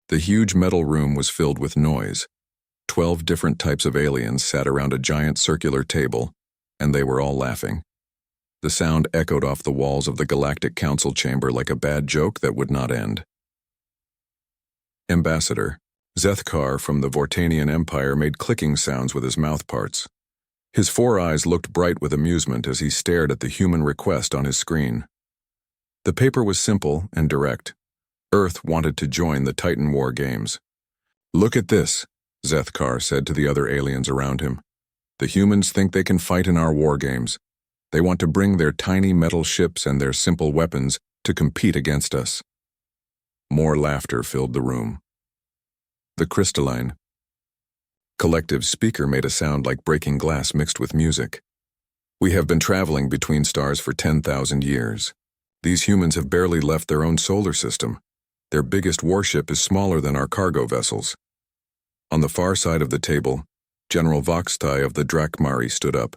The huge metal room was filled with noise. 12 different types of aliens sat around a giant circular table, and they were all laughing. The sound echoed off the walls of the Galactic Council chamber like a bad joke that would not end. Ambassador Zethkar from the Vortanian Empire made clicking sounds with his mouthparts. His 4 eyes looked bright with amusement as he stared at the human request on his screen. The paper was simple and direct. Earth wanted to join the Titan War games. "Look at this," Zethkar said to the other aliens around him. "The humans think they can fight in our war games. They want to bring their tiny metal ships and their simple weapons to compete against us." More laughter filled the room. The crystalline collective speaker made a sound like breaking glass mixed with music. "We have been traveling between stars for 10,000 years. These humans have barely left their own solar system. Their biggest warship is smaller than our cargo vessels." On the far side of the table, General Voxtai of the Drakmari stood up.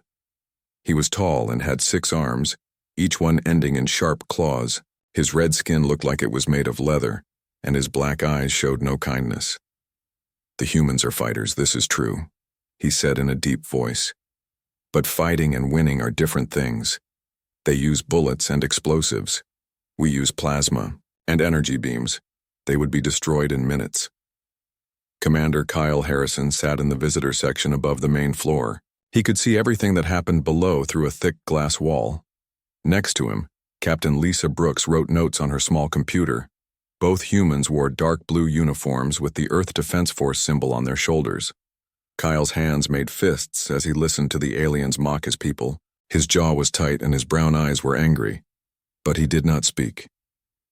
He was tall and had 6 arms, each one ending in sharp claws. His red skin looked like it was made of leather, and his black eyes showed no kindness. "The humans are fighters, this is true," he said in a deep voice. "But fighting and winning are different things. They use bullets and explosives. We use plasma and energy beams. They would be destroyed in minutes." Commander Kyle Harrison sat in the visitor section above the main floor. He could see everything that happened below through a thick glass wall. Next to him, Captain Lisa Brooks wrote notes on her small computer. Both humans wore dark blue uniforms with the Earth Defense Force symbol on their shoulders. Kyle's hands made fists as he listened to the aliens mock his people. His jaw was tight and his brown eyes were angry. But he did not speak.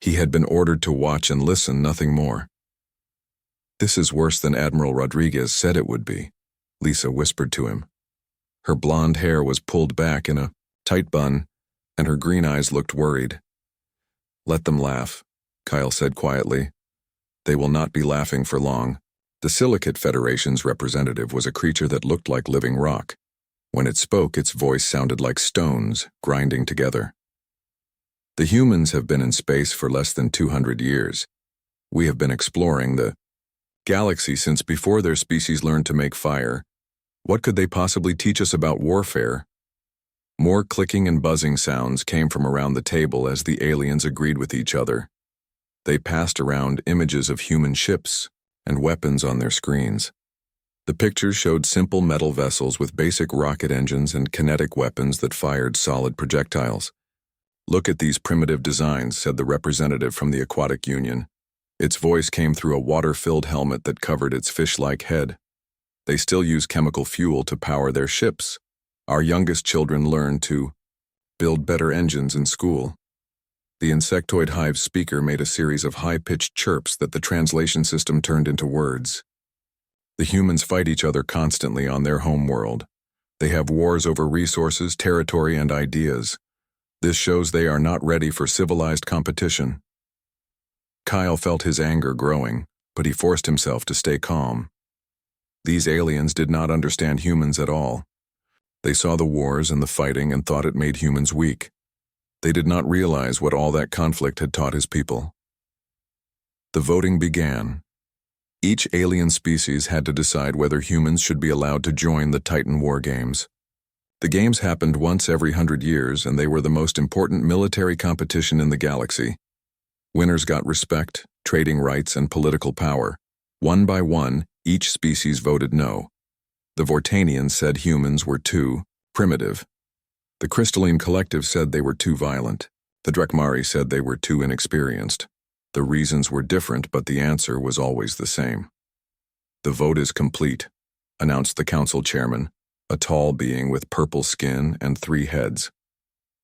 He had been ordered to watch and listen, nothing more. "This is worse than Admiral Rodriguez said it would be," Lisa whispered to him. Her blonde hair was pulled back in a tight bun, and her green eyes looked worried. "Let them laugh," Kyle said quietly. "They will not be laughing for long." The Silicate Federation's representative was a creature that looked like living rock. When it spoke, its voice sounded like stones grinding together. "The humans have been in space for less than 200 years. We have been exploring the galaxy since before their species learned to make fire. What could they possibly teach us about warfare?" More clicking and buzzing sounds came from around the table as the aliens agreed with each other. They passed around images of human ships and weapons on their screens. The pictures showed simple metal vessels with basic rocket engines and kinetic weapons that fired solid projectiles. "Look at these primitive designs," said the representative from the Aquatic Union. Its voice came through a water-filled helmet that covered its fish-like head. "They still use chemical fuel to power their ships. Our youngest children learn to build better engines in school." The insectoid hive speaker made a series of high-pitched chirps that the translation system turned into words. "The humans fight each other constantly on their home world. They have wars over resources, territory, and ideas. This shows they are not ready for civilized competition." Kyle felt his anger growing, but he forced himself to stay calm. These aliens did not understand humans at all. They saw the wars and the fighting and thought it made humans weak. They did not realize what all that conflict had taught his people. The voting began. Each alien species had to decide whether humans should be allowed to join the Titan War Games. The games happened once every 100 years, and they were the most important military competition in the galaxy. Winners got respect, trading rights, and political power. One by one, each species voted no. The Vortanians said humans were too primitive. The Crystalline Collective said they were too violent. The Drakmari said they were too inexperienced. The reasons were different, but the answer was always the same. "The vote is complete," announced the council chairman, a tall being with purple skin and 3 heads.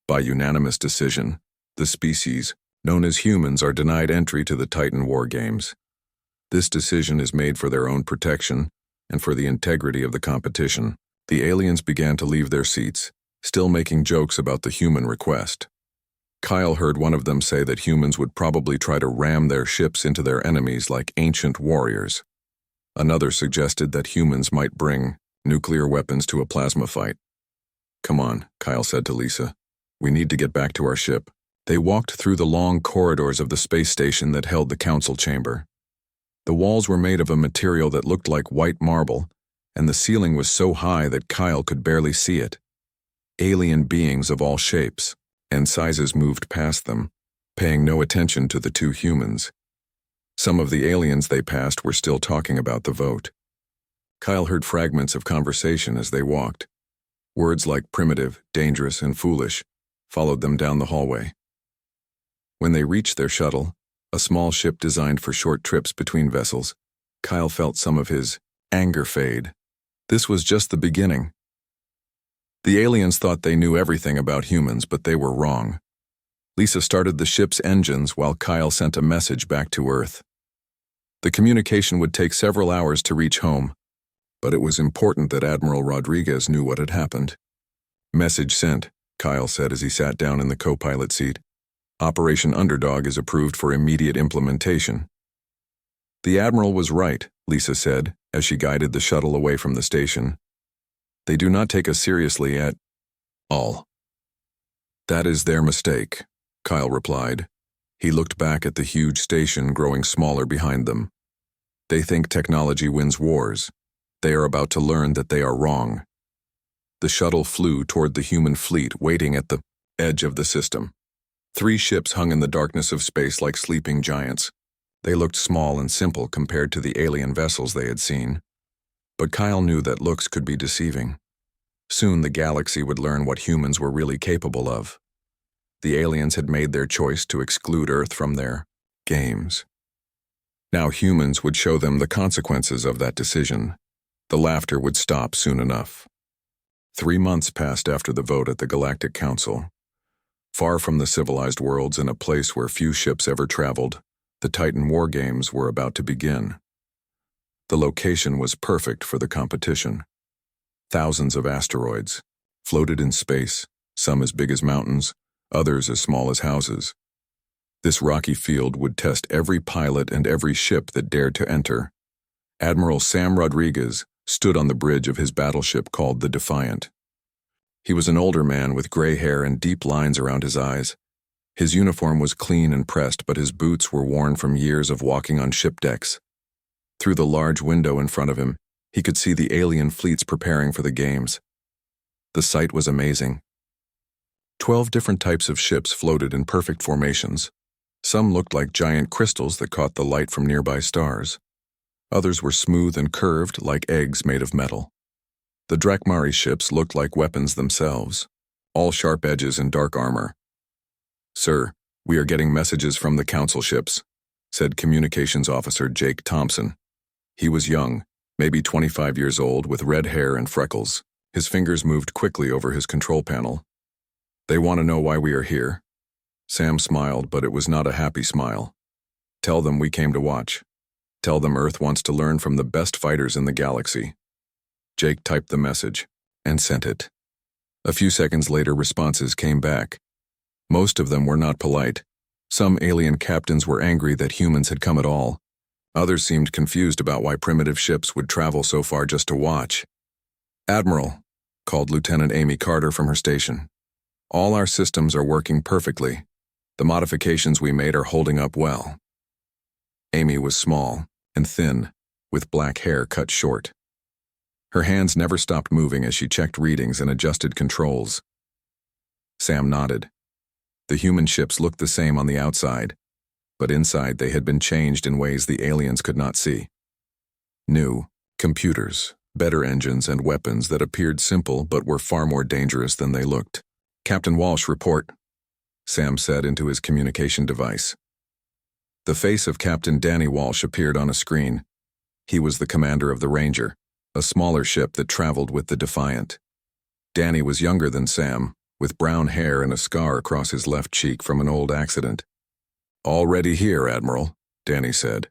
"By unanimous decision, the species, known as humans, are denied entry to the Titan War Games. This decision is made for their own protection and for the integrity of the competition." The aliens began to leave their seats, still making jokes about the human request. Kyle heard one of them say that humans would probably try to ram their ships into their enemies like ancient warriors. Another suggested that humans might bring nuclear weapons to a plasma fight. "Come on," Kyle said to Lisa. "We need to get back to our ship." They walked through the long corridors of the space station that held the council chamber. The walls were made of a material that looked like white marble, and the ceiling was so high that Kyle could barely see it. Alien beings of all shapes and sizes moved past them, paying no attention to the two humans. Some of the aliens they passed were still talking about the vote. Kyle heard fragments of conversation as they walked. Words like primitive, dangerous, and foolish followed them down the hallway. When they reached their shuttle, a small ship designed for short trips between vessels, Kyle felt some of his anger fade. This was just the beginning. The aliens thought they knew everything about humans, but they were wrong. Lisa started the ship's engines while Kyle sent a message back to Earth. The communication would take several hours to reach home, but it was important that Admiral Rodriguez knew what had happened. Message sent, Kyle said as he sat down in the co-pilot seat. Operation Underdog is approved for immediate implementation. The Admiral was right, Lisa said, as she guided the shuttle away from the station. They do not take us seriously at all. That is their mistake, Kyle replied. He looked back at the huge station growing smaller behind them. They think technology wins wars. They are about to learn that they are wrong. The shuttle flew toward the human fleet waiting at the edge of the system. 3 ships hung in the darkness of space like sleeping giants. They looked small and simple compared to the alien vessels they had seen. But Kyle knew that looks could be deceiving. Soon the galaxy would learn what humans were really capable of. The aliens had made their choice to exclude Earth from their games. Now humans would show them the consequences of that decision. The laughter would stop soon enough. 3 months passed after the vote at the Galactic Council. Far from the civilized worlds, in a place where few ships ever traveled, the Titan War Games were about to begin. The location was perfect for the competition. Thousands of asteroids floated in space, some as big as mountains, others as small as houses. This rocky field would test every pilot and every ship that dared to enter. Admiral Sam Rodriguez stood on the bridge of his battleship called the Defiant. He was an older man with gray hair and deep lines around his eyes. His uniform was clean and pressed, but his boots were worn from years of walking on ship decks. Through the large window in front of him, he could see the alien fleets preparing for the games. The sight was amazing. 12 different types of ships floated in perfect formations. Some looked like giant crystals that caught the light from nearby stars. Others were smooth and curved like eggs made of metal. The Drakmari ships looked like weapons themselves, all sharp edges and dark armor. "Sir, we are getting messages from the council ships," said Communications Officer Jake Thompson. He was young, maybe 25 years old, with red hair and freckles. His fingers moved quickly over his control panel. "They want to know why we are here." Sam smiled, but it was not a happy smile. "Tell them we came to watch. Tell them Earth wants to learn from the best fighters in the galaxy." Jake typed the message and sent it. A few seconds later, responses came back. Most of them were not polite. Some alien captains were angry that humans had come at all. Others seemed confused about why primitive ships would travel so far just to watch. "Admiral," called Lieutenant Amy Carter from her station. "All our systems are working perfectly. The modifications we made are holding up well." Amy was small and thin, with black hair cut short. Her hands never stopped moving as she checked readings and adjusted controls. Sam nodded. The human ships looked the same on the outside, but inside they had been changed in ways the aliens could not see. New computers, better engines, and weapons that appeared simple but were far more dangerous than they looked. "Captain Walsh, report," Sam said into his communication device. The face of Captain Danny Walsh appeared on a screen. He was the commander of the Ranger, a smaller ship that traveled with the Defiant. Danny was younger than Sam, with brown hair and a scar across his left cheek from an old accident. "Already here, Admiral," Danny said.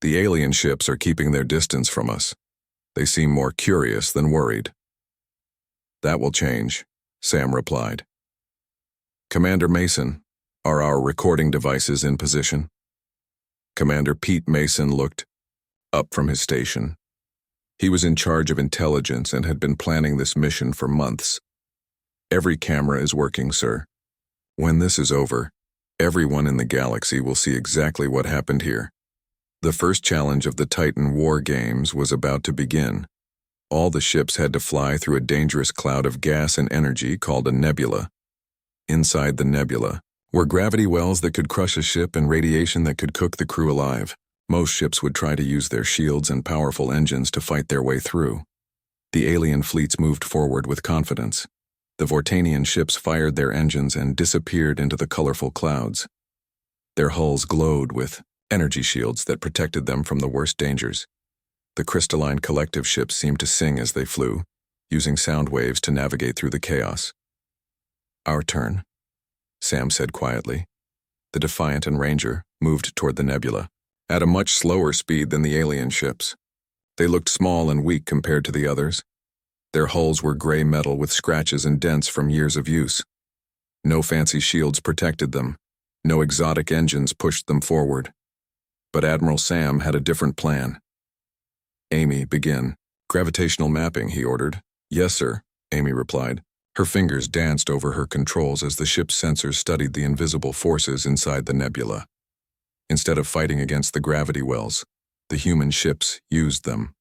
"The alien ships are keeping their distance from us. They seem more curious than worried." "That will change," Sam replied. "Commander Mason, are our recording devices in position?" Commander Pete Mason looked up from his station. He was in charge of intelligence and had been planning this mission for months. "Every camera is working, sir. When this is over, everyone in the galaxy will see exactly what happened here." The first challenge of the Titan War games was about to begin. All the ships had to fly through a dangerous cloud of gas and energy called a nebula. Inside the nebula were gravity wells that could crush a ship and radiation that could cook the crew alive. Most ships would try to use their shields and powerful engines to fight their way through. The alien fleets moved forward with confidence. The Vortanian ships fired their engines and disappeared into the colorful clouds. Their hulls glowed with energy shields that protected them from the worst dangers. The crystalline collective ships seemed to sing as they flew, using sound waves to navigate through the chaos. "Our turn," Sam said quietly. The Defiant and Ranger moved toward the nebula, at a much slower speed than the alien ships. They looked small and weak compared to the others. Their hulls were gray metal with scratches and dents from years of use. No fancy shields protected them. No exotic engines pushed them forward. But Admiral Sam had a different plan. "Amy, begin. Gravitational mapping," he ordered. "Yes, sir," Amy replied. Her fingers danced over her controls as the ship's sensors studied the invisible forces inside the nebula. Instead of fighting against the gravity wells, the human ships used them.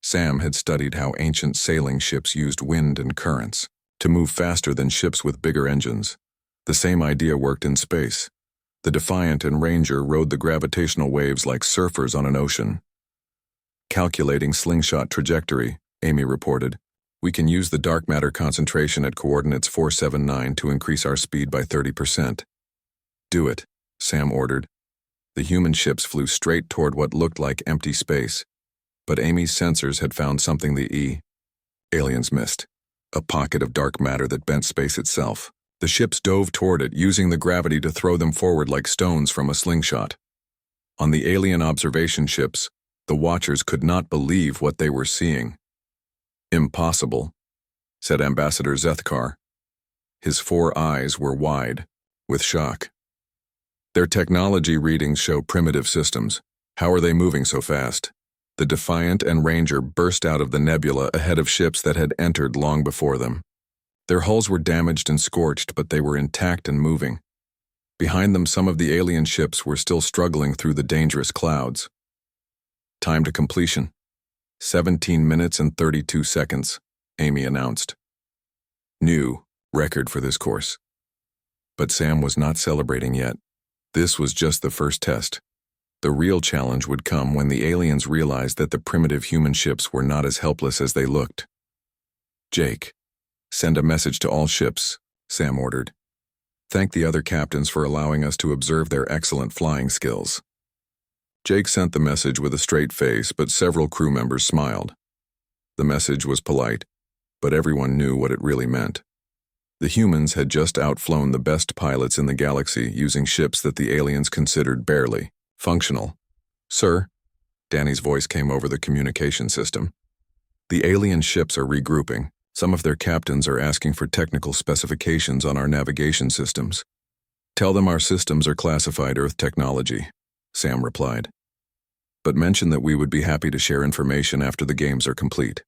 Sam had studied how ancient sailing ships used wind and currents to move faster than ships with bigger engines. The same idea worked in space. The Defiant and Ranger rode the gravitational waves like surfers on an ocean. "Calculating slingshot trajectory," Amy reported. "We can use the dark matter concentration at coordinates 479 to increase our speed by 30%. "Do it," Sam ordered. The human ships flew straight toward what looked like empty space. But Amy's sensors had found something the aliens missed. A pocket of dark matter that bent space itself. The ships dove toward it, using the gravity to throw them forward like stones from a slingshot. On the alien observation ships, the watchers could not believe what they were seeing. "Impossible," said Ambassador Zethkar. His 4 eyes were wide, with shock. "Their technology readings show primitive systems. How are they moving so fast?" The Defiant and Ranger burst out of the nebula ahead of ships that had entered long before them. Their hulls were damaged and scorched, but they were intact and moving. Behind them, some of the alien ships were still struggling through the dangerous clouds. "Time to completion. 17 minutes and 32 seconds, Amy announced. New record for this course. But Sam was not celebrating yet. This was just the first test. The real challenge would come when the aliens realized that the primitive human ships were not as helpless as they looked. "Jake, send a message to all ships," Sam ordered. "Thank the other captains for allowing us to observe their excellent flying skills." Jake sent the message with a straight face, but several crew members smiled. The message was polite, but everyone knew what it really meant. The humans had just outflown the best pilots in the galaxy using ships that the aliens considered barely functional. "Sir," Danny's voice came over the communication system. "The alien ships are regrouping. Some of their captains are asking for technical specifications on our navigation systems." "Tell them our systems are classified Earth technology," Sam replied. "But mention that we would be happy to share information after the games are complete."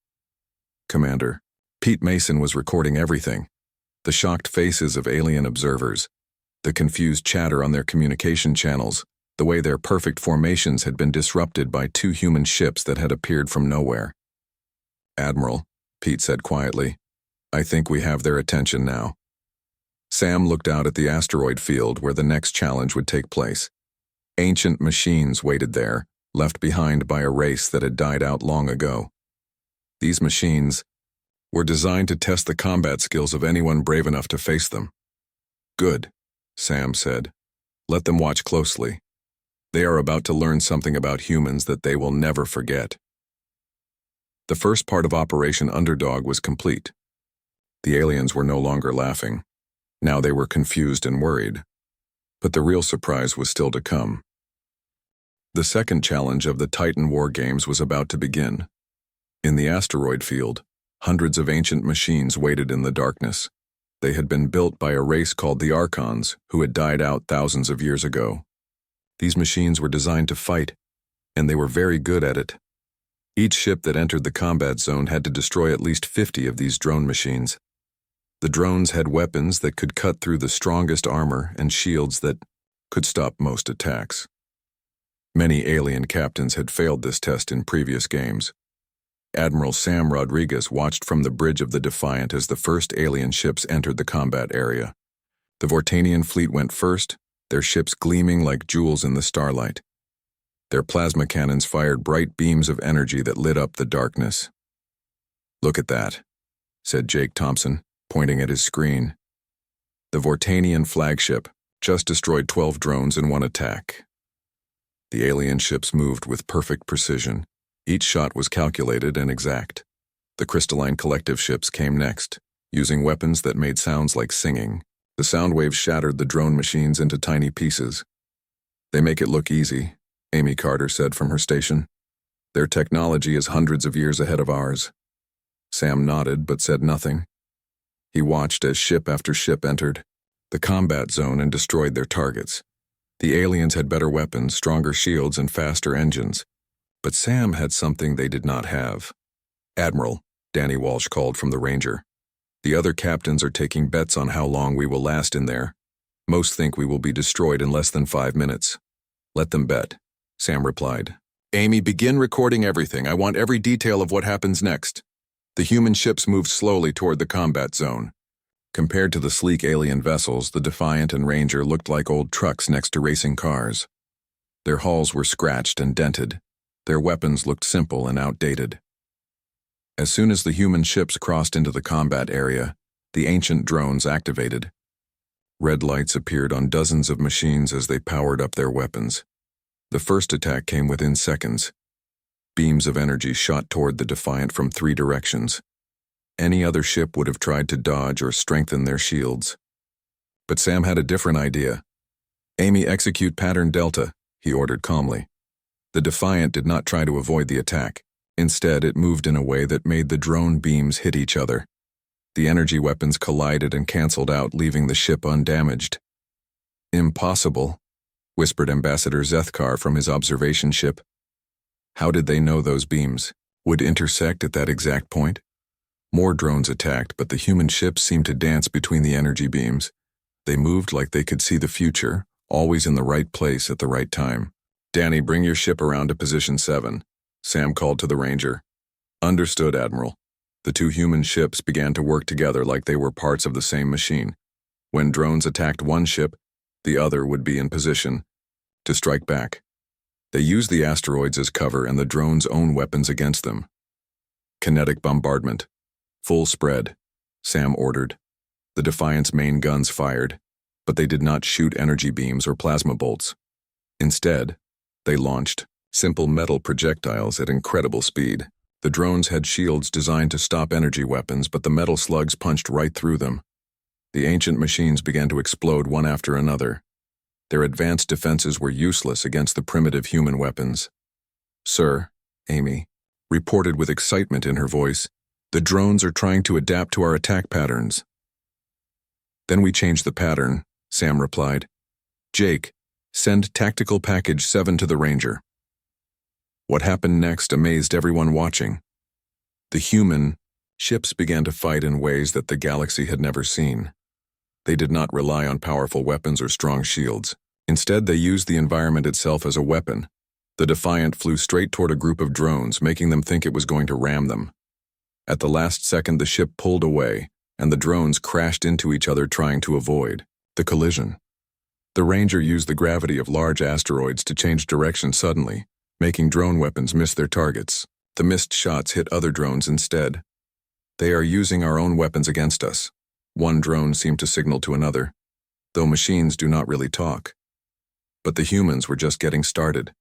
"Commander, Pete Mason was recording everything. The shocked faces of alien observers, the confused chatter on their communication channels, the way their perfect formations had been disrupted by 2 human ships that had appeared from nowhere." "Admiral," Pete said quietly, "I think we have their attention now." Sam looked out at the asteroid field where the next challenge would take place. Ancient machines waited there, left behind by a race that had died out long ago. These machines were designed to test the combat skills of anyone brave enough to face them. "Good," Sam said. "Let them watch closely. They are about to learn something about humans that they will never forget." The first part of Operation Underdog was complete. The aliens were no longer laughing. Now they were confused and worried. But the real surprise was still to come. The second challenge of the Titan War games was about to begin. In the asteroid field, hundreds of ancient machines waited in the darkness. They had been built by a race called the Archons, who had died out thousands of years ago. These machines were designed to fight, and they were very good at it. Each ship that entered the combat zone had to destroy at least 50 of these drone machines. The drones had weapons that could cut through the strongest armor and shields that could stop most attacks. Many alien captains had failed this test in previous games. Admiral Sam Rodriguez watched from the bridge of the Defiant as the first alien ships entered the combat area. The Vortanian fleet went first, their ships gleaming like jewels in the starlight. Their plasma cannons fired bright beams of energy that lit up the darkness. "Look at that," said Jake Thompson, pointing at his screen. The Vortanian flagship just destroyed 12 drones in one attack. The alien ships moved with perfect precision. Each shot was calculated and exact. The crystalline collective ships came next, using weapons that made sounds like singing. The sound waves shattered the drone machines into tiny pieces. "They make it look easy," Amy Carter said from her station. "Their technology is hundreds of years ahead of ours." Sam nodded but said nothing. He watched as ship after ship entered the combat zone and destroyed their targets. The aliens had better weapons, stronger shields, and faster engines. But Sam had something they did not have. "Admiral," Danny Walsh called from the Ranger. "The other captains are taking bets on how long we will last in there. Most think we will be destroyed in less than 5 minutes." "Let them bet," Sam replied. "Amy, begin recording everything. I want every detail of what happens next." The human ships moved slowly toward the combat zone. Compared to the sleek alien vessels, the Defiant and Ranger looked like old trucks next to racing cars. Their hulls were scratched and dented. Their weapons looked simple and outdated. As soon as the human ships crossed into the combat area, the ancient drones activated. Red lights appeared on dozens of machines as they powered up their weapons. The first attack came within seconds. Beams of energy shot toward the Defiant from 3 directions. Any other ship would have tried to dodge or strengthen their shields. But Sam had a different idea. "Amy, execute pattern Delta," he ordered calmly. The Defiant did not try to avoid the attack. Instead, it moved in a way that made the drone beams hit each other. The energy weapons collided and canceled out, leaving the ship undamaged. "Impossible," whispered Ambassador Zethkar from his observation ship. How did they know those beams would intersect at that exact point? More drones attacked, but the human ships seemed to dance between the energy beams. They moved like they could see the future, always in the right place at the right time. "Danny, bring your ship around to position 7, Sam called to the Ranger. "Understood, Admiral." The 2 human ships began to work together like they were parts of the same machine. When drones attacked one ship, the other would be in position to strike back. They used the asteroids as cover and the drones' own weapons against them. "Kinetic bombardment. Full spread," Sam ordered. The Defiant's main guns fired, but they did not shoot energy beams or plasma bolts. Instead, they launched simple metal projectiles at incredible speed. The drones had shields designed to stop energy weapons, but the metal slugs punched right through them. The ancient machines began to explode one after another. Their advanced defenses were useless against the primitive human weapons. "Sir," Amy reported with excitement in her voice, "the drones are trying to adapt to our attack patterns." "Then we changed the pattern," Sam replied. "Jake, send Tactical Package 7 to the Ranger." What happened next amazed everyone watching. The human ships began to fight in ways that the galaxy had never seen. They did not rely on powerful weapons or strong shields. Instead, they used the environment itself as a weapon. The Defiant flew straight toward a group of drones, making them think it was going to ram them. At the last second, the ship pulled away, and the drones crashed into each other, trying to avoid the collision. The Ranger used the gravity of large asteroids to change direction suddenly, making drone weapons miss their targets. The missed shots hit other drones instead. "They are using our own weapons against us," one drone seemed to signal to another, though machines do not really talk. But the humans were just getting started.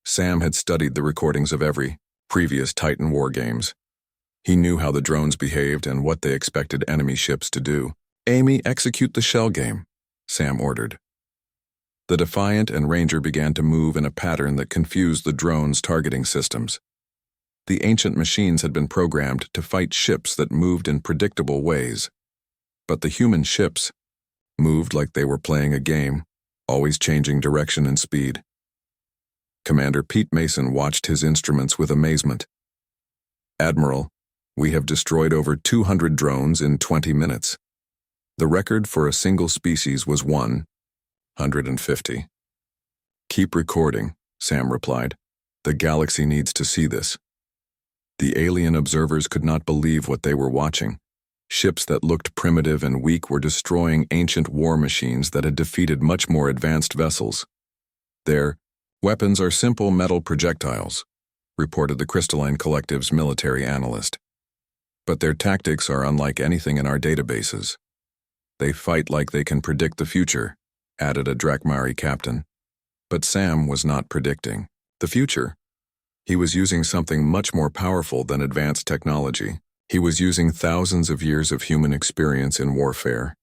Sam had studied the recordings of every previous Titan war games. He knew how the drones behaved and what they expected enemy ships to do. "Amy, execute the shell game," Sam ordered. The Defiant and Ranger began to move in a pattern that confused the drones' targeting systems. The ancient machines had been programmed to fight ships that moved in predictable ways. But the human ships moved like they were playing a game, always changing direction and speed. Commander Pete Mason watched his instruments with amazement. "Admiral, we have destroyed over 200 drones in 20 minutes. The record for a single species was 150. Keep recording," Sam replied. "The galaxy needs to see this." The alien observers could not believe what they were watching. Ships that looked primitive and weak were destroying ancient war machines that had defeated much more advanced vessels. "Their weapons are simple metal projectiles," reported the Crystalline Collective's military analyst. "But their tactics are unlike anything in our databases. They fight like they can predict the future," added a Drakmari captain. But Sam was not predicting the future. He was using something much more powerful than advanced technology. He was using thousands of years of human experience in warfare.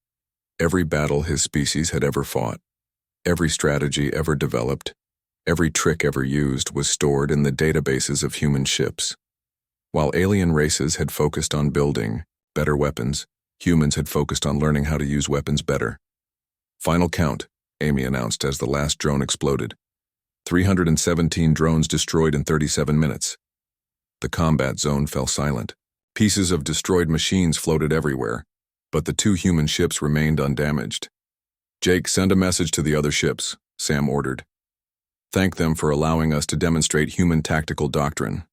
Every battle his species had ever fought, every strategy ever developed, every trick ever used was stored in the databases of human ships. While alien races had focused on building better weapons, humans had focused on learning how to use weapons better. "Final count," Amy announced as the last drone exploded. 317 drones destroyed in 37 minutes. The combat zone fell silent. Pieces of destroyed machines floated everywhere, but the 2 human ships remained undamaged. "Jake, send a message to the other ships," Sam ordered. "Thank them for allowing us to demonstrate human tactical doctrine."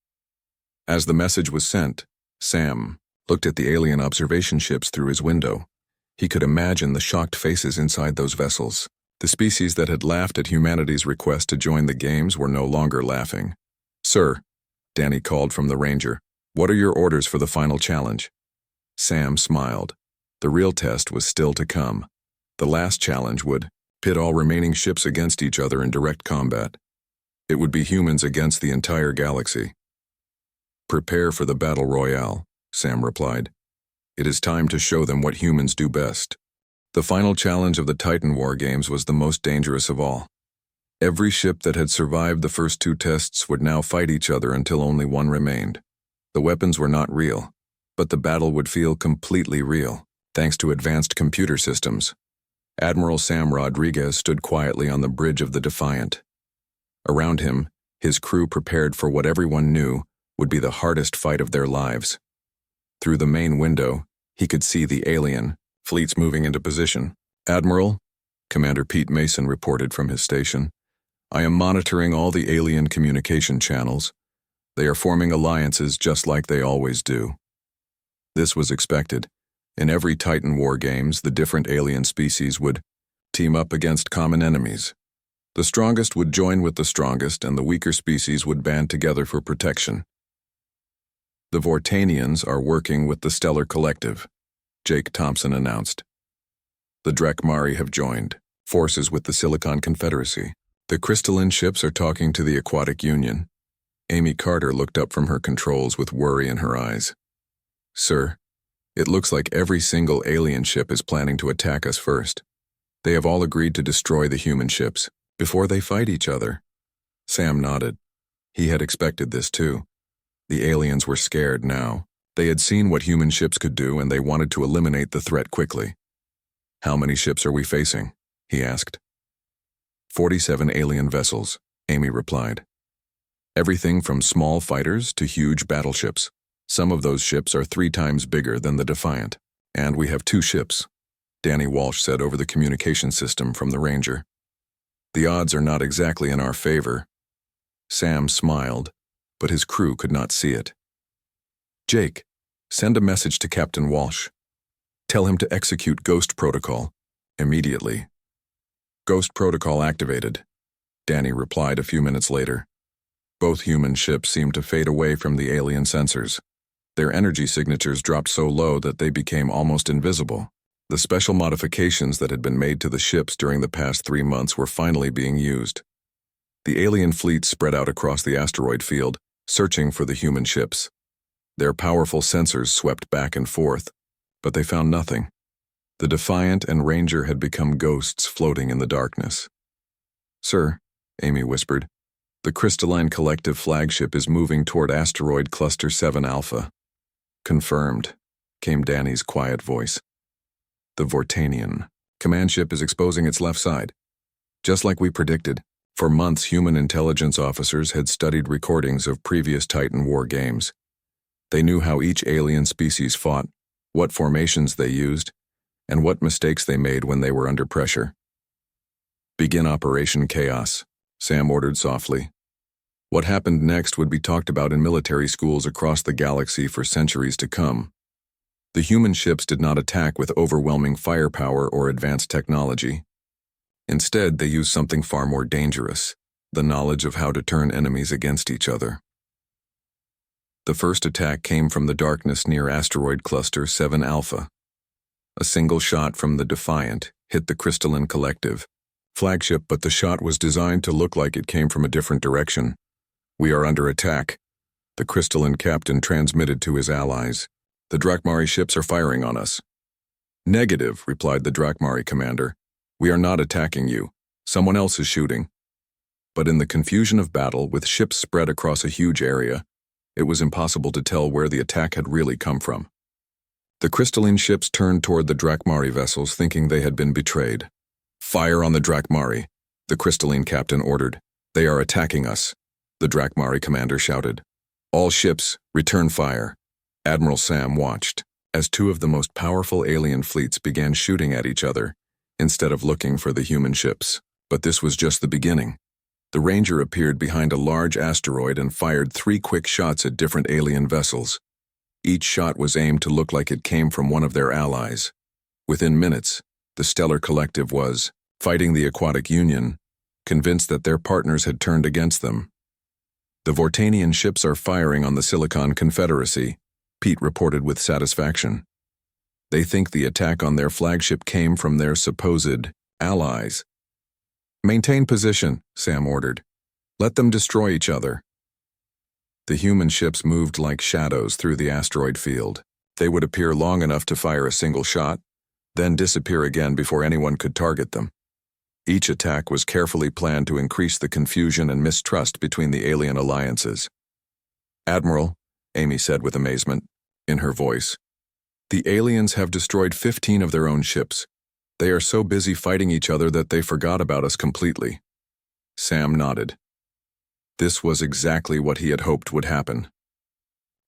As the message was sent, Sam looked at the alien observation ships through his window. He could imagine the shocked faces inside those vessels. The species that had laughed at humanity's request to join the games were no longer laughing. "Sir," Danny called from the Ranger, "what are your orders for the final challenge?" Sam smiled. The real test was still to come. The last challenge would pit all remaining ships against each other in direct combat. It would be humans against the entire galaxy. "Prepare for the battle royale," Sam replied. "It is time to show them what humans do best." The final challenge of the Titan War games was the most dangerous of all. Every ship that had survived the first 2 tests would now fight each other until only one remained. The weapons were not real, but the battle would feel completely real, thanks to advanced computer systems. Admiral Sam Rodriguez stood quietly on the bridge of the Defiant. Around him, his crew prepared for what everyone knew would be the hardest fight of their lives. Through the main window, he could see the alien fleets moving into position. "Admiral," Commander Pete Mason reported from his station, "I am monitoring all the alien communication channels. They are forming alliances just like they always do." This was expected. In every Titan War games, the different alien species would team up against common enemies. The strongest would join with the strongest, and the weaker species would band together for protection. "The Vortanians are working with the Stellar Collective," Jake Thompson announced. "The Drakmari have joined forces with the Silicon Confederacy. The crystalline ships are talking to the Aquatic Union." Amy Carter looked up from her controls with worry in her eyes. "Sir, it looks like every single alien ship is planning to attack us first. They have all agreed to destroy the human ships before they fight each other." Sam nodded. He had expected this too. The aliens were scared now. They had seen what human ships could do, and they wanted to eliminate the threat quickly. "How many ships are we facing?" he asked. 47 alien vessels," Amy replied. "Everything from small fighters to huge battleships. Some of those ships are 3 times bigger than the Defiant. And we have 2 ships," Danny Walsh said over the communication system from the Ranger. "The odds are not exactly in our favor." Sam smiled, but his crew could not see it. "Jake, send a message to Captain Walsh. Tell him to execute Ghost Protocol immediately." "Ghost Protocol activated," Danny replied a few minutes later. Both human ships seemed to fade away from the alien sensors. Their energy signatures dropped so low that they became almost invisible. The special modifications that had been made to the ships during the past 3 months were finally being used. The alien fleet spread out across the asteroid field, searching for the human ships. Their powerful sensors swept back and forth, but they found nothing. The Defiant and Ranger had become ghosts floating in the darkness. "Sir," Amy whispered, "the Crystalline Collective flagship is moving toward Asteroid Cluster 7 Alpha." "Confirmed," came Danny's quiet voice. "The Vortanian command ship is exposing its left side. Just like we predicted, for months human intelligence officers had studied recordings of previous Titan War games. They knew how each alien species fought, what formations they used, and what mistakes they made when they were under pressure. "Begin Operation Chaos," Sam ordered softly. What happened next would be talked about in military schools across the galaxy for centuries to come. The human ships did not attack with overwhelming firepower or advanced technology. Instead, they used something far more dangerous, the knowledge of how to turn enemies against each other. The first attack came from the darkness near asteroid cluster 7 Alpha. A single shot from the Defiant hit the Crystalline Collective flagship, but the shot was designed to look like it came from a different direction. "We are under attack," the Crystalline captain transmitted to his allies. "The Drakmari ships are firing on us." "Negative," replied the Drakmari commander. "We are not attacking you. Someone else is shooting." But in the confusion of battle, with ships spread across a huge area, it was impossible to tell where the attack had really come from. The crystalline ships turned toward the Drakmari vessels, thinking they had been betrayed. "Fire on the Drakmari," the crystalline captain ordered. "They are attacking us," the Drakmari commander shouted. "All ships, return fire." Admiral Sam watched as two of the most powerful alien fleets began shooting at each other instead of looking for the human ships. But this was just the beginning. The Ranger appeared behind a large asteroid and fired 3 quick shots at different alien vessels. Each shot was aimed to look like it came from one of their allies. Within minutes, the Stellar Collective was fighting the Aquatic Union, convinced that their partners had turned against them. "The Vortanian ships are firing on the Silicon Confederacy," Pete reported with satisfaction. "They think the attack on their flagship came from their supposed allies." "Maintain position," Sam ordered. "Let them destroy each other." The human ships moved like shadows through the asteroid field. They would appear long enough to fire a single shot, then disappear again before anyone could target them. Each attack was carefully planned to increase the confusion and mistrust between the alien alliances. "Admiral," Amy said with amazement in her voice, "the aliens have destroyed 15 of their own ships. They are so busy fighting each other that they forgot about us completely." Sam nodded. This was exactly what he had hoped would happen.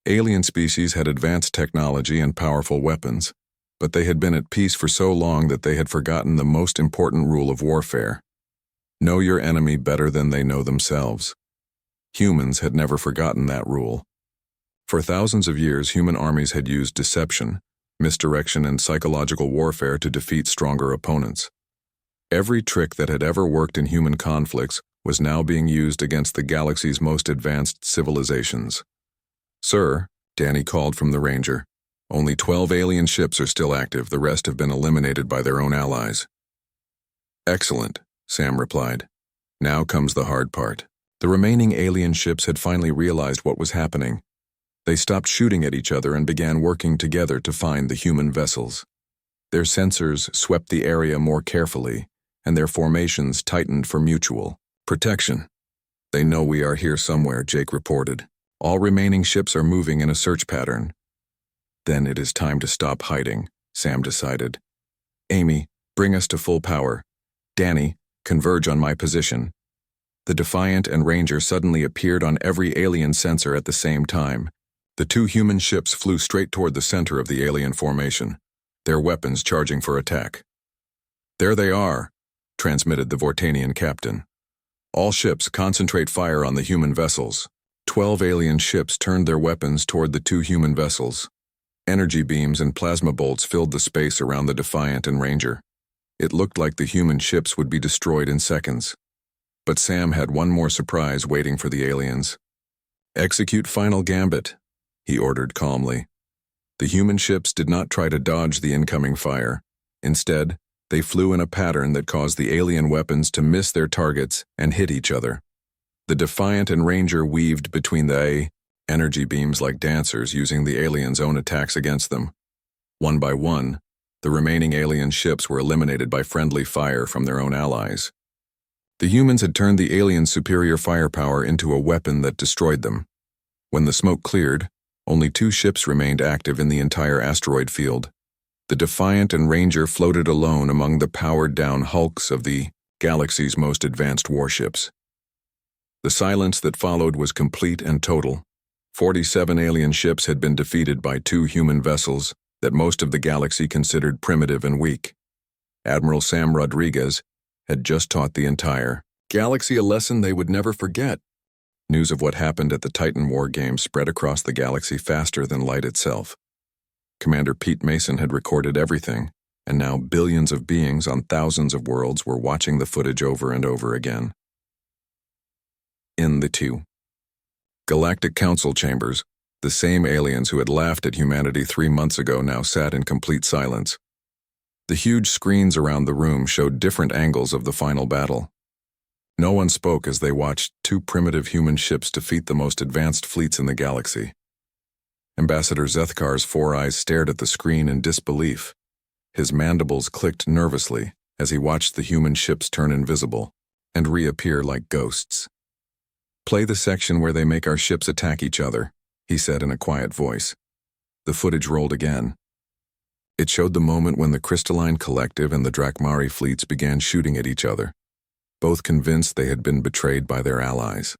Alien species had advanced technology and powerful weapons, but they had been at peace for so long that they had forgotten the most important rule of warfare. Know your enemy better than they know themselves. Humans had never forgotten that rule. For thousands of years, human armies had used deception, misdirection, and psychological warfare to defeat stronger opponents. Every trick that had ever worked in human conflicts was now being used against the galaxy's most advanced civilizations. "Sir," Danny called from the Ranger, "only 12 alien ships are still active. The rest have been eliminated by their own allies." "Excellent," Sam replied. "Now comes the hard part." The remaining alien ships had finally realized what was happening. They stopped shooting at each other and began working together to find the human vessels. Their sensors swept the area more carefully, and their formations tightened for mutual protection. "They know we are here somewhere," Jake reported. "All remaining ships are moving in a search pattern." "Then it is time to stop hiding," Sam decided. "Amy, bring us to full power. Danny, converge on my position." The Defiant and Ranger suddenly appeared on every alien sensor at the same time. The 2 human ships flew straight toward the center of the alien formation, their weapons charging for attack. "There they are," transmitted the Vortanian captain. "All ships, concentrate fire on the human vessels." 12 alien ships turned their weapons toward the 2 human vessels. Energy beams and plasma bolts filled the space around the Defiant and Ranger. It looked like the human ships would be destroyed in seconds. But Sam had one more surprise waiting for the aliens. "Execute final gambit," he ordered calmly. The human ships did not try to dodge the incoming fire. Instead, they flew in a pattern that caused the alien weapons to miss their targets and hit each other. The Defiant and Ranger weaved between the energy beams like dancers, using the aliens' own attacks against them. One by one, the remaining alien ships were eliminated by friendly fire from their own allies. The humans had turned the aliens' superior firepower into a weapon that destroyed them. When the smoke cleared, only 2 ships remained active in the entire asteroid field. The Defiant and Ranger floated alone among the powered-down hulks of the galaxy's most advanced warships. The silence that followed was complete and total. 47 alien ships had been defeated by 2 human vessels that most of the galaxy considered primitive and weak. Admiral Sam Rodriguez had just taught the entire Galaxy a lesson they would never forget. News of what happened at the Titan War game spread across the galaxy faster than light itself. Commander Pete Mason had recorded everything, and now billions of beings on thousands of worlds were watching the footage over and over again. In the two Galactic Council chambers, the same aliens who had laughed at humanity 3 months ago now sat in complete silence. The huge screens around the room showed different angles of the final battle. No one spoke as they watched 2 primitive human ships defeat the most advanced fleets in the galaxy. Ambassador Zethkar's 4 eyes stared at the screen in disbelief. His mandibles clicked nervously as he watched the human ships turn invisible and reappear like ghosts. "Play the section where they make our ships attack each other," he said in a quiet voice. The footage rolled again. It showed the moment when the Crystalline Collective and the Drakmari fleets began shooting at each other, both convinced they had been betrayed by their allies.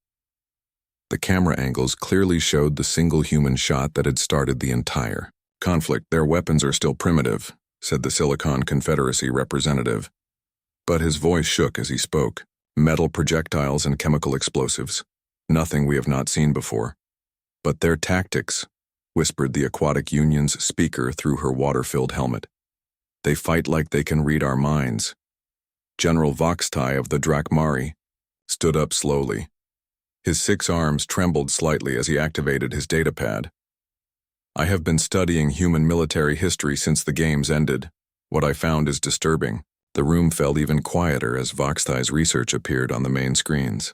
The camera angles clearly showed the single human shot that had started the entire conflict. "Their weapons are still primitive," said the Silicon Confederacy representative. But his voice shook as he spoke. "Metal projectiles and chemical explosives. Nothing we have not seen before. But their tactics," whispered the Aquatic Union's speaker through her water-filled helmet. "They fight like they can read our minds." General Voxtai of the Drakmari stood up slowly. His 6 arms trembled slightly as he activated his datapad. "I have been studying human military history since the games ended. What I found is disturbing." The room felt even quieter as Voxtai's research appeared on the main screens.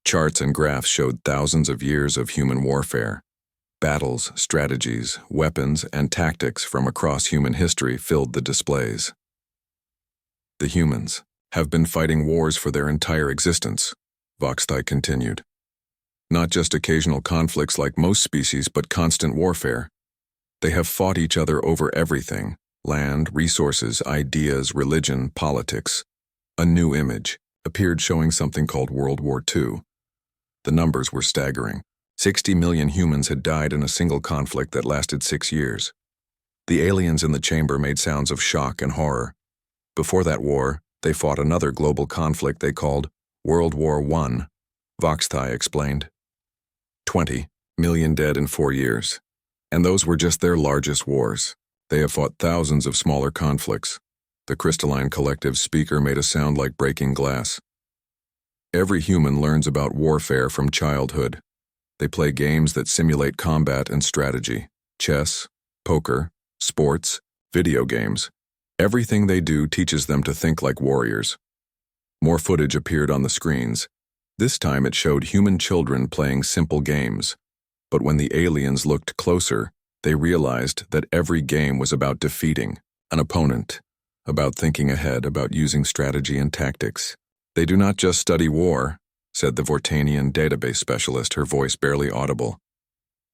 Charts and graphs showed thousands of years of human warfare. Battles, strategies, weapons, and tactics from across human history filled the displays. "The humans have been fighting wars for their entire existence," Voxtai continued. "Not just occasional conflicts like most species, but constant warfare. They have fought each other over everything: land, resources, ideas, religion, politics." A new image appeared showing something called World War II. The numbers were staggering. 60 million humans had died in a single conflict that lasted 6 years. The aliens in the chamber made sounds of shock and horror. Before that war, they fought another global conflict they called World War I, Voxtai explained. 20 million dead in 4 years. And those were just their largest wars. They have fought thousands of smaller conflicts. The Crystalline Collective's speaker made a sound like breaking glass. "Every human learns about warfare from childhood. They play games that simulate combat and strategy. Chess, poker, sports, video games. Everything they do teaches them to think like warriors." More footage appeared on the screens. This time it showed human children playing simple games. But when the aliens looked closer, they realized that every game was about defeating an opponent, about thinking ahead, about using strategy and tactics. "They do not just study war," said the Vortanian database specialist, her voice barely audible.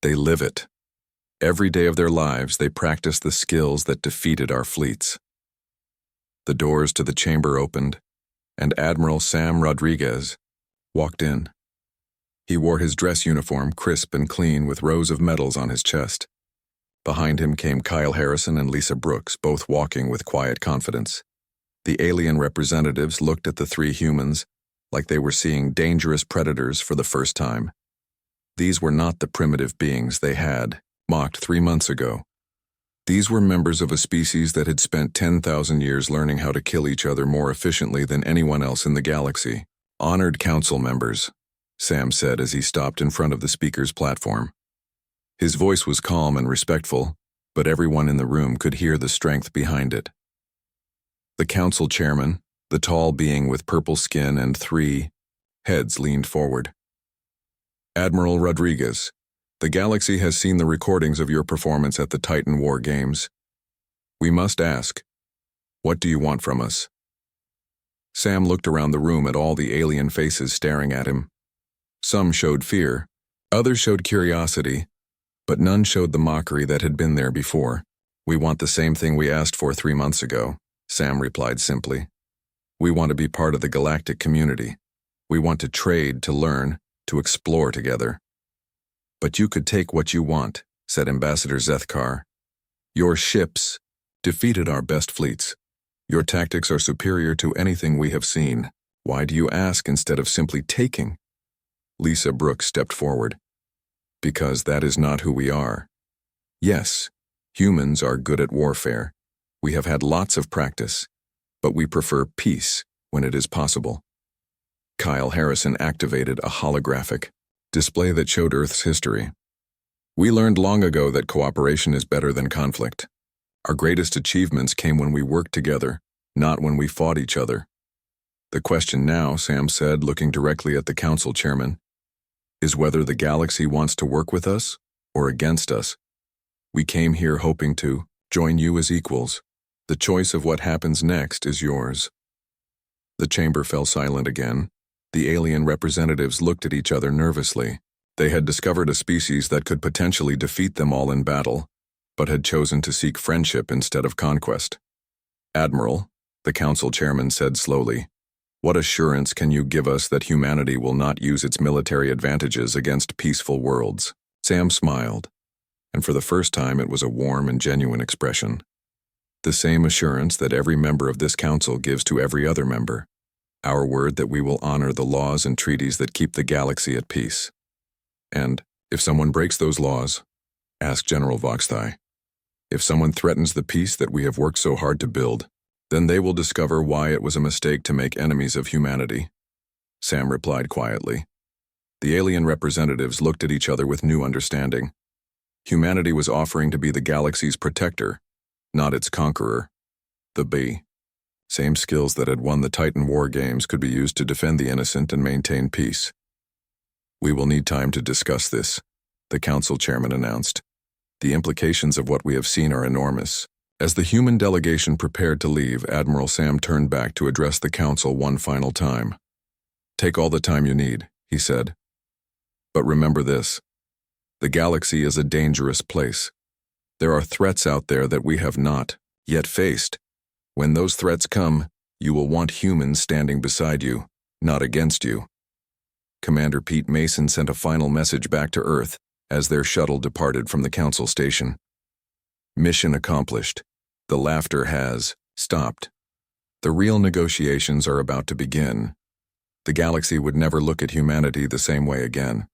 "They live it. Every day of their lives, they practice the skills that defeated our fleets." The doors to the chamber opened, and Admiral Sam Rodriguez walked in. He wore his dress uniform, crisp and clean, with rows of medals on his chest. Behind him came Kyle Harrison and Lisa Brooks, both walking with quiet confidence. The alien representatives looked at the 3 humans like they were seeing dangerous predators for the first time. These were not the primitive beings they had mocked 3 months ago. These were members of a species that had spent 10,000 years learning how to kill each other more efficiently than anyone else in the galaxy. "Honored council members," Sam said as he stopped in front of the speaker's platform. His voice was calm and respectful, but everyone in the room could hear the strength behind it. The council chairman, the tall being with purple skin and 3 heads, leaned forward. "Admiral Rodriguez, the galaxy has seen the recordings of your performance at the Titan War games. We must ask, what do you want from us?" Sam looked around the room at all the alien faces staring at him. Some showed fear, others showed curiosity, but none showed the mockery that had been there before. "We want the same thing we asked for 3 months ago," Sam replied simply. "We want to be part of the galactic community. We want to trade, to learn, to explore together." "But you could take what you want," said Ambassador Zethkar. "Your ships defeated our best fleets. Your tactics are superior to anything we have seen. Why do you ask instead of simply taking? Lisa Brooks stepped forward. Because that is not who we are. Yes, humans are good at warfare. We have had lots of practice, but we prefer peace when it is possible. Kyle Harrison activated a holographic display that showed Earth's history. We learned long ago that cooperation is better than conflict. Our greatest achievements came when we worked together, not when we fought each other. The question now, Sam said, looking directly at the council chairman, is whether the galaxy wants to work with us or against us. We came here hoping to join you as equals. The choice of what happens next is yours. The chamber fell silent again. The alien representatives looked at each other nervously. They had discovered a species that could potentially defeat them all in battle, but had chosen to seek friendship instead of conquest. Admiral, the council chairman said slowly, what assurance can you give us that humanity will not use its military advantages against peaceful worlds? Sam smiled, and for the first time it was a warm and genuine expression. The same assurance that every member of this council gives to every other member. Our word that we will honor the laws and treaties that keep the galaxy at peace. And, if someone breaks those laws, asked General Voxthai, if someone threatens the peace that we have worked so hard to build, then they will discover why it was a mistake to make enemies of humanity. Sam replied quietly. The alien representatives looked at each other with new understanding. Humanity was offering to be the galaxy's protector, not its conqueror. The B. Same skills that had won the Titan War Games could be used to defend the innocent and maintain peace. We will need time to discuss this, the council chairman announced. The implications of what we have seen are enormous. As the human delegation prepared to leave, Admiral Sam turned back to address the council one final time. Take all the time you need, he said. But remember this. The galaxy is a dangerous place. There are threats out there that we have not yet faced. When those threats come, you will want humans standing beside you, not against you. Commander Pete Mason sent a final message back to Earth as their shuttle departed from the council station. Mission accomplished. The laughter has stopped. The real negotiations are about to begin. The galaxy would never look at humanity the same way again.